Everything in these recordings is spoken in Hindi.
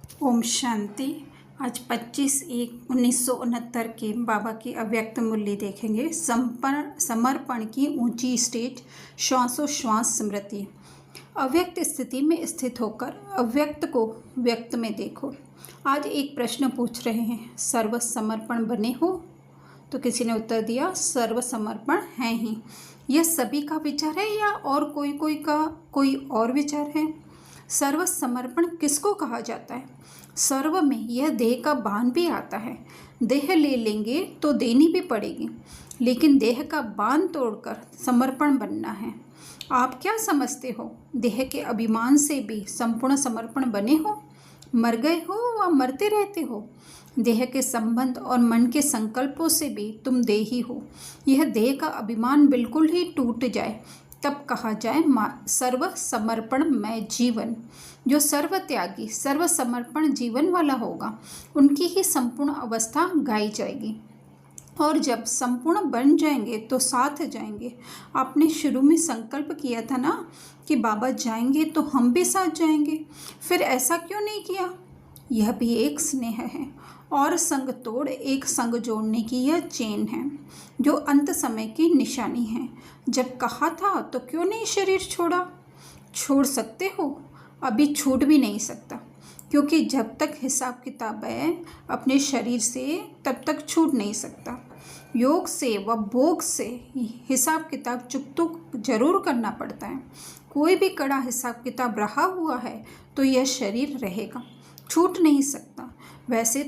ओम शांति। आज 25/1/1969 के बाबा की अव्यक्त मूल्य देखेंगे। समर्पण की ऊंची स्टेज, श्वासोश्वास स्मृति। अव्यक्त स्थिति में स्थित होकर अव्यक्त को व्यक्त में देखो। आज एक प्रश्न पूछ रहे हैं, सर्व समर्पण बने हो? तो किसी ने उत्तर दिया, सर्व समर्पण है ही। यह सभी का विचार है या और कोई और विचार है? सर्व समर्पण किसको कहा जाता है? सर्व में यह देह का बांध भी आता है। देह ले लेंगे तो देनी भी पड़ेगी, लेकिन देह का बांध तोड़कर समर्पण बनना है। आप क्या समझते हो, देह के अभिमान से भी संपूर्ण समर्पण बने हो? मर गए हो व मरते रहते हो। देह के संबंध और मन के संकल्पों से भी तुम देही हो। यह देह का अभिमान बिल्कुल ही टूट जाए तब कहा जाए सर्व समर्पण में जीवन। जो सर्व त्यागी सर्व समर्पण जीवन वाला होगा, उनकी ही संपूर्ण अवस्था गाई जाएगी। और जब संपूर्ण बन जाएंगे तो साथ जाएंगे। आपने शुरू में संकल्प किया था ना कि बाबा जाएंगे तो हम भी साथ जाएंगे, फिर ऐसा क्यों नहीं किया? यह भी एक स्नेह है और संग तोड़ एक संग जोड़ने की यह चेन है, जो अंत समय की निशानी है। जब कहा था तो क्यों नहीं शरीर छोड़ा? छोड़ सकते हो, अभी छूट भी नहीं सकता, क्योंकि जब तक हिसाब किताब है अपने शरीर से तब तक छूट नहीं सकता। योग से व भोग से हिसाब किताब चुक जरूर करना पड़ता है। कोई भी कड़ा हिसाब किताब रहा हुआ है तो यह शरीर रहेगा, छूट नहीं सकता। वैसे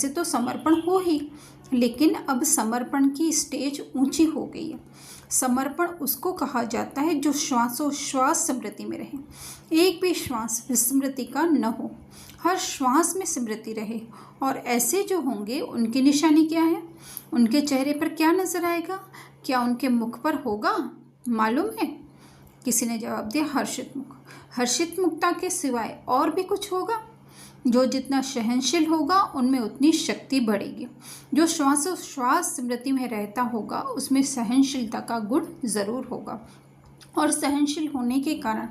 तो समर्पण हो ही, लेकिन अब समर्पण की स्टेज ऊंची हो गई है। समर्पण उसको कहा जाता है जो श्वासोश्वास स्मृति में रहे। एक भी श्वास विस्मृति का न हो, हर श्वास में स्मृति रहे। और ऐसे जो होंगे उनकी निशानी क्या है? उनके चेहरे पर क्या नजर आएगा? क्या उनके मुख पर होगा मालूम है? किसी ने जवाब दिया, हर्षित मुख। हर्षित मुखता के सिवाय और भी कुछ होगा? जो जितना सहनशील होगा उनमें उतनी शक्ति बढ़ेगी। जो श्वासोश्वास स्मृति में रहता होगा उसमें सहनशीलता का गुण जरूर होगा। और सहनशील होने के कारण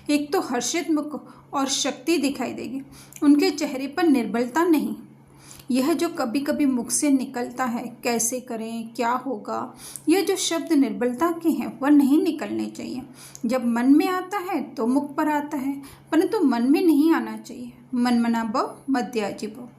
एक तो हर्षित मुख और शक्ति दिखाई देगी। उनके चेहरे पर निर्बलता नहीं। यह जो कभी कभी मुख से निकलता है, कैसे करें, क्या होगा, यह जो शब्द निर्बलता के हैं वह नहीं निकलने चाहिए। जब मन में आता है तो मुख पर आता है, परंतु मन में नहीं आना चाहिए। मनमना भव मध्याजी भव।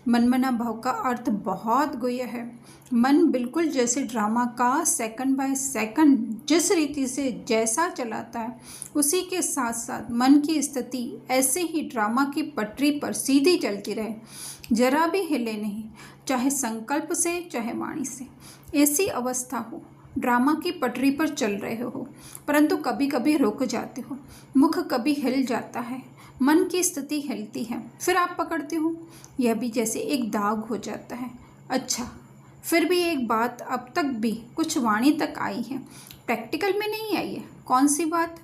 मनमना भव का अर्थ बहुत गुह्य है। मन बिल्कुल जैसे ड्रामा का सेकंड बाय सेकंड जिस रीति से जैसा चलाता है, उसी के साथ साथ मन की स्थिति ऐसे ही ड्रामा की पटरी पर सीधी चलती रहे, जरा भी हिले नहीं, चाहे संकल्प से चाहे वाणी से। ऐसी अवस्था हो, ड्रामा की पटरी पर चल रहे हो, परंतु कभी कभी रुक जाते हो, मुख कभी हिल जाता है, मन की स्थिति हिलती है, फिर आप पकड़ते हो। यह भी जैसे एक दाग हो जाता है। अच्छा, फिर भी एक बात अब तक भी कुछ वाणी तक आई है, प्रैक्टिकल में नहीं आई है। कौन सी बात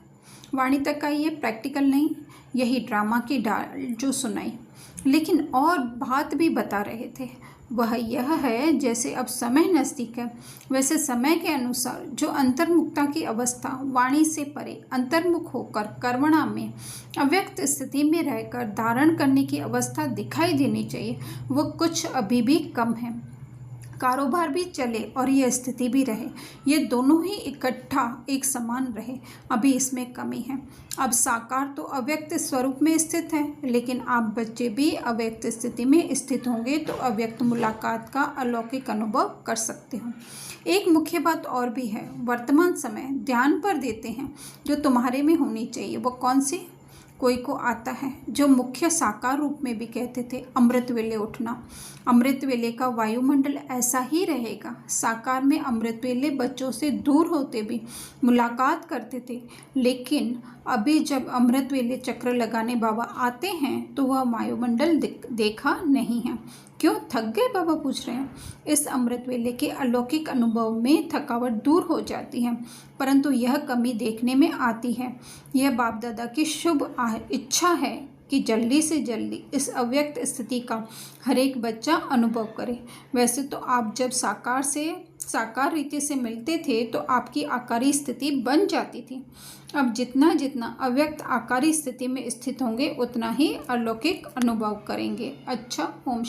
वाणी तक आई है, प्रैक्टिकल नहीं? यही ड्रामा की डाल जो सुनाई, लेकिन और बात भी बता रहे थे। वह यह है, जैसे अब समय नज़दीक है, वैसे समय के अनुसार जो अंतर्मुखता की अवस्था वाणी से परे अंतर्मुख होकर कर्मणा में अव्यक्त स्थिति में रहकर धारण करने की अवस्था दिखाई देनी चाहिए, वह कुछ अभी भी कम है। कारोबार भी चले और यह स्थिति भी रहे, ये दोनों ही इकट्ठा एक समान रहे, अभी इसमें कमी है। अब साकार तो अव्यक्त स्वरूप में स्थित है, लेकिन आप बच्चे भी अव्यक्त स्थिति में स्थित होंगे तो अव्यक्त मुलाकात का अलौकिक अनुभव कर सकते हो। एक मुख्य बात और भी है, वर्तमान समय ध्यान पर देते हैं जो तुम्हारे में होनी चाहिए। वो कौन सी? कोई को आता है जो मुख्य साकार रूप में भी कहते थे, अमृत वेले उठना। अमृत वेले का वायुमंडल ऐसा ही रहेगा। साकार में अमृत वेले बच्चों से दूर होते भी मुलाकात करते थे, लेकिन अभी जब अमृत वेले चक्र लगाने बाबा आते हैं तो वह वायुमंडल देखा नहीं है। क्यों थक गए बाबा पूछ रहे हैं। इस अमृत वेले के अलौकिक अनुभव में थकावट दूर हो जाती है, परंतु यह कमी देखने में आती है। यह बाप दादा की शुभ इच्छा है कि जल्दी से जल्दी इस अव्यक्त स्थिति का हर एक बच्चा अनुभव करे। वैसे तो आप जब साकार रीति से मिलते थे तो आपकी आकारी स्थिति बन जाती थी। अब जितना जितना अव्यक्त आकारी स्थिति में स्थित होंगे उतना ही अलौकिक अनुभव करेंगे। अच्छा, ओम